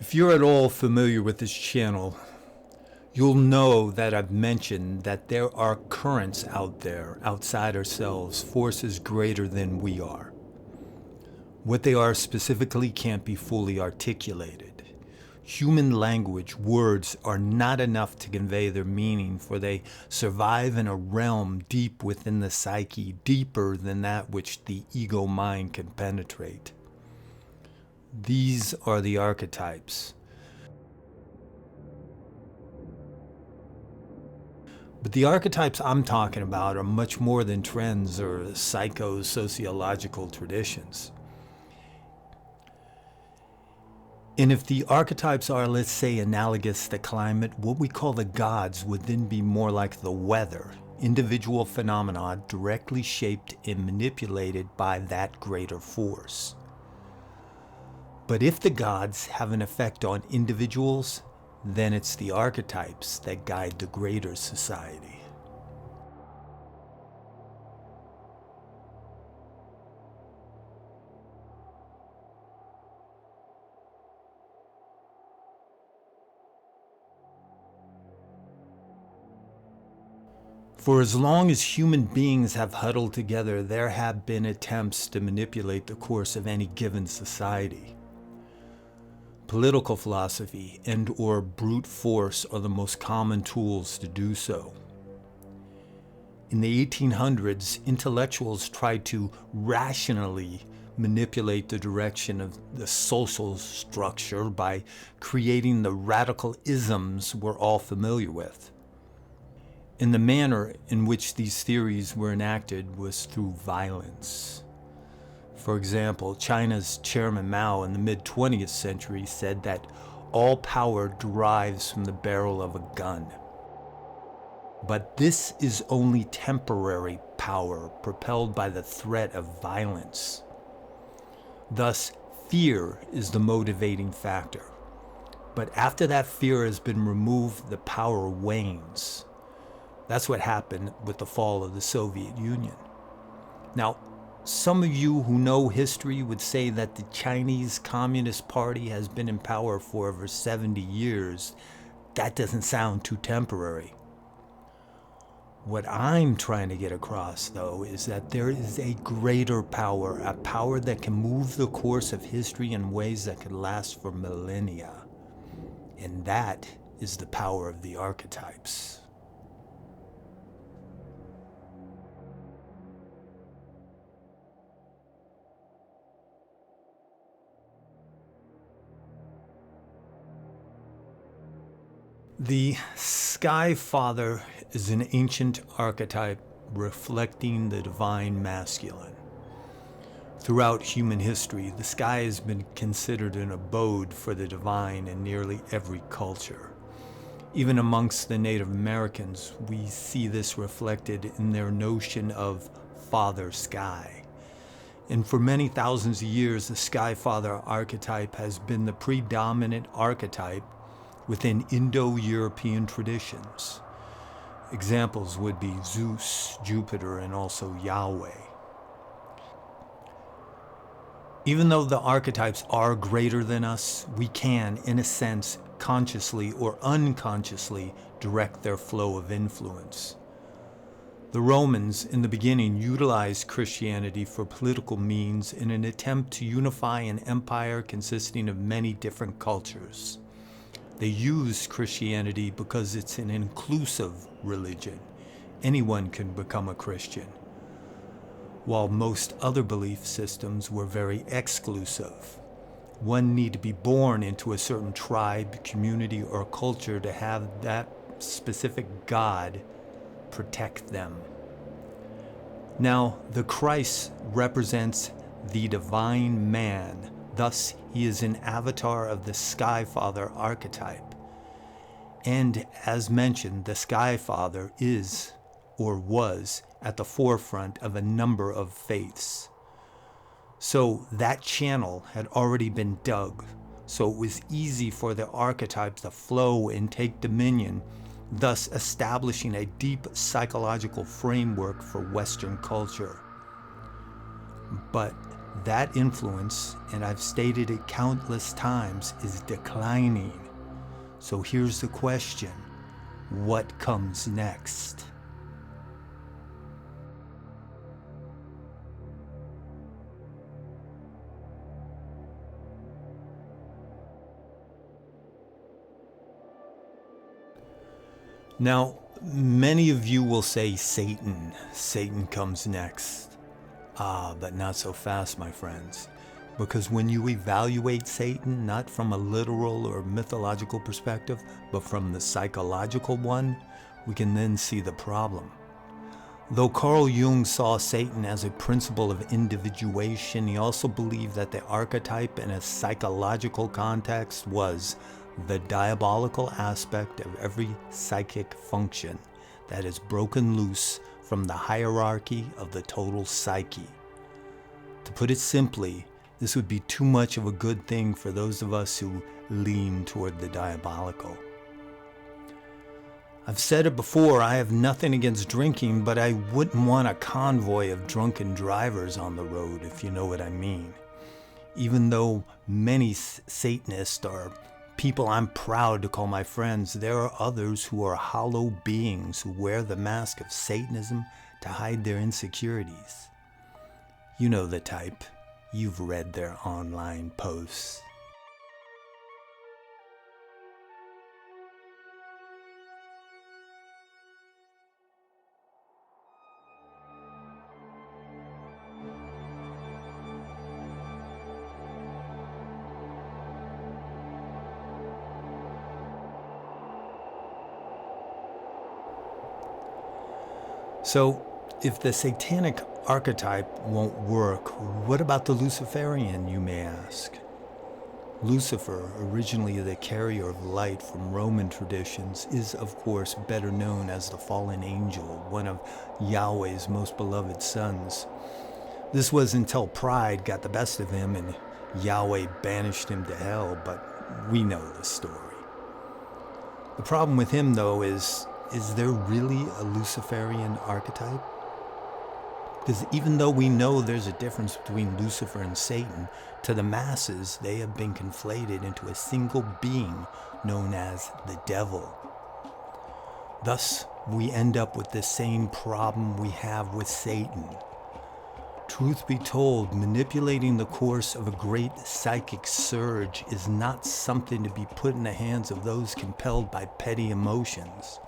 If you're at all familiar with this channel, you'll know that I've mentioned that there are currents out there, outside ourselves, forces greater than we are. What they are specifically can't be fully articulated. Human language, words, are not enough to convey their meaning, for they survive in a realm deep within the psyche, deeper than that which the ego mind can penetrate. These are the archetypes. But the archetypes I'm talking about are much more than trends or psychosociological traditions. And if the archetypes are, let's say, analogous to climate, what we call the gods would then be more like the weather, individual phenomena directly shaped and manipulated by that greater force. But if the gods have an effect on individuals, then it's the archetypes that guide the greater society. For as long as human beings have huddled together, there have been attempts to manipulate the course of any given society. Political philosophy and/or brute force are the most common tools to do so. In the 1800s, intellectuals tried to rationally manipulate the direction of the social structure by creating the radical isms we're all familiar with. And the manner in which these theories were enacted was through violence. For example, China's Chairman Mao in the mid-20th century said that all power derives from the barrel of a gun. But this is only temporary power propelled by the threat of violence. Thus, fear is the motivating factor. But after that fear has been removed, the power wanes. That's what happened with the fall of the Soviet Union. Now, some of you who know history would say that the Chinese Communist Party has been in power for over 70 years. That doesn't sound too temporary. What I'm trying to get across, though, is that there is a greater power, a power that can move the course of history in ways that could last for millennia. And that is the power of the archetypes. The Sky Father is an ancient archetype reflecting the divine masculine. Throughout human history, the sky has been considered an abode for the divine in nearly every culture. Even amongst the Native Americans, we see this reflected in their notion of Father Sky. And for many thousands of years, the Sky Father archetype has been the predominant archetype within Indo-European traditions. Examples would be Zeus, Jupiter, and also Yahweh. Even though the archetypes are greater than us, we can, in a sense, consciously or unconsciously direct their flow of influence. The Romans, in the beginning, utilized Christianity for political means in an attempt to unify an empire consisting of many different cultures. They used Christianity because it's an inclusive religion. Anyone can become a Christian. While most other belief systems were very exclusive. One need to be born into a certain tribe, community, or culture to have that specific God protect them. Now, the Christ represents the divine man. Thus, he is an avatar of the Sky Father archetype. And as mentioned, the Sky Father is, or was, at the forefront of a number of faiths. So that channel had already been dug, so it was easy for the archetypes to flow and take dominion, thus establishing a deep psychological framework for Western culture. But that influence, and I've stated it countless times, is declining. So here's the question: what comes next? Now, many of you will say Satan. Satan comes next. But not so fast, my friends. Because when you evaluate Satan, not from a literal or mythological perspective, but from the psychological one, we can then see the problem. Though Carl Jung saw Satan as a principle of individuation, he also believed that the archetype in a psychological context was the diabolical aspect of every psychic function that is broken loose from the hierarchy of the total psyche. To put it simply, this would be too much of a good thing for those of us who lean toward the diabolical. I've said it before, I have nothing against drinking, but I wouldn't want a convoy of drunken drivers on the road, if you know what I mean. Even though many Satanists are people I'm proud to call my friends, there are others who are hollow beings who wear the mask of Satanism to hide their insecurities. You know the type. You've read their online posts. So, if the Satanic archetype won't work, what about the Luciferian, you may ask? Lucifer, originally the carrier of light from Roman traditions, is of course better known as the fallen angel, one of Yahweh's most beloved sons. This was until pride got the best of him and Yahweh banished him to hell, but we know the story. The problem with him, though, is there really a Luciferian archetype? Because even though we know there's a difference between Lucifer and Satan, to the masses they have been conflated into a single being known as the devil. Thus, we end up with the same problem we have with Satan. Truth be told, manipulating the course of a great psychic surge is not something to be put in the hands of those compelled by petty emotions.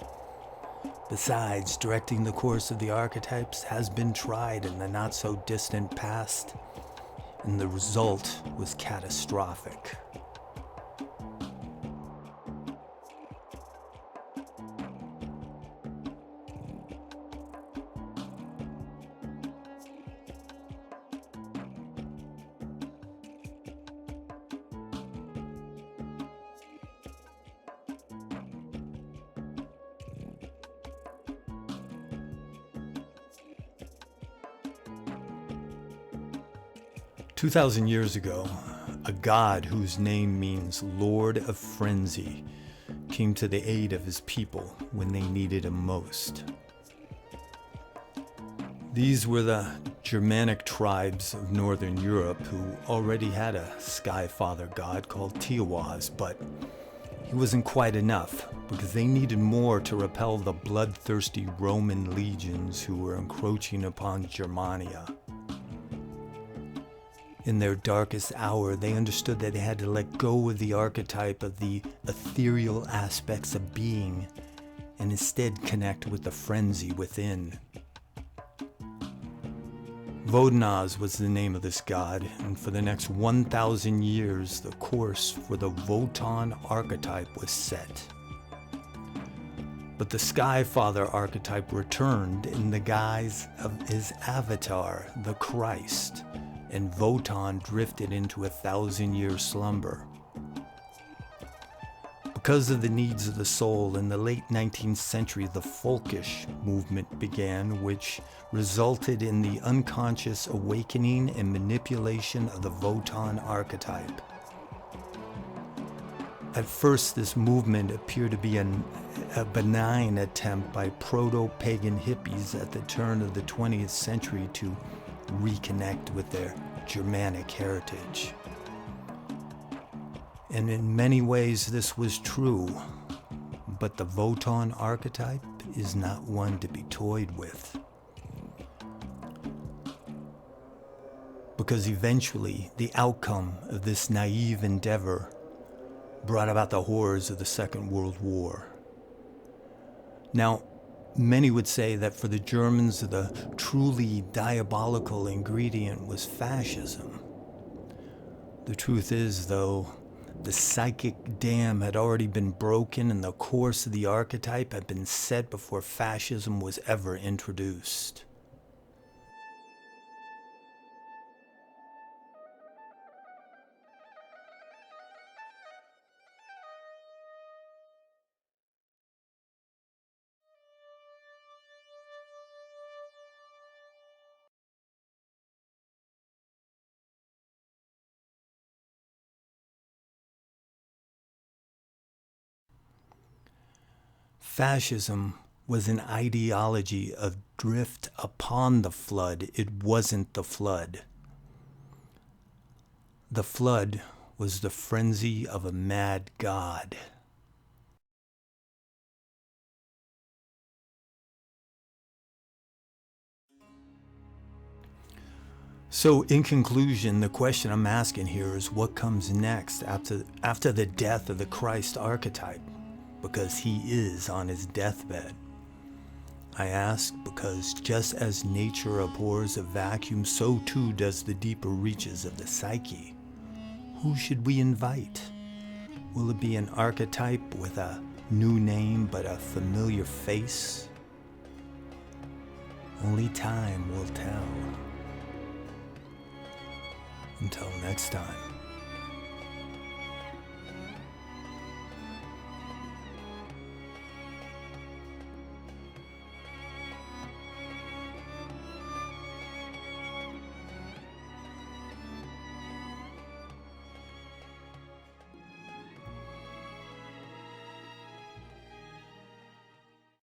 Besides, directing the course of the archetypes has been tried in the not-so-distant past, and the result was catastrophic. "2,000 years ago, a god whose name means Lord of Frenzy came to the aid of his people when they needed him most. These were the Germanic tribes of Northern Europe who already had a sky father god called Tiawas, but he wasn't quite enough because they needed more to repel the bloodthirsty Roman legions who were encroaching upon Germania. In their darkest hour, they understood that they had to let go of the archetype of the ethereal aspects of being and instead connect with the frenzy within. Voton was the name of this god, and for the next 1,000 years, the course for the voton archetype was set. But the Sky Father archetype returned in the guise of his avatar, the Christ, and Voton drifted into a 1,000-year slumber. Because of the needs of the soul, in the late 19th century, the folkish movement began, which resulted in the unconscious awakening and manipulation of the Voton archetype. At first, this movement appeared to be a benign attempt by proto-pagan hippies at the turn of the 20th century to reconnect with their Germanic heritage. And in many ways this was true, but the voton archetype is not one to be toyed with. Because eventually the outcome of this naive endeavor brought about the horrors of the Second World War. Now, many would say that for the Germans the truly diabolical ingredient was fascism. The truth is, though, the psychic dam had already been broken and the course of the archetype had been set before fascism was ever introduced. Fascism was an ideology of drift upon the flood. It wasn't the flood. The flood was the frenzy of a mad god. So in conclusion, the question I'm asking here is what comes next after the death of the Christ archetype? Because he is on his deathbed. I ask because just as nature abhors a vacuum, so too does the deeper reaches of the psyche. Who should we invite? Will it be an archetype with a new name but a familiar face? Only time will tell. Until next time.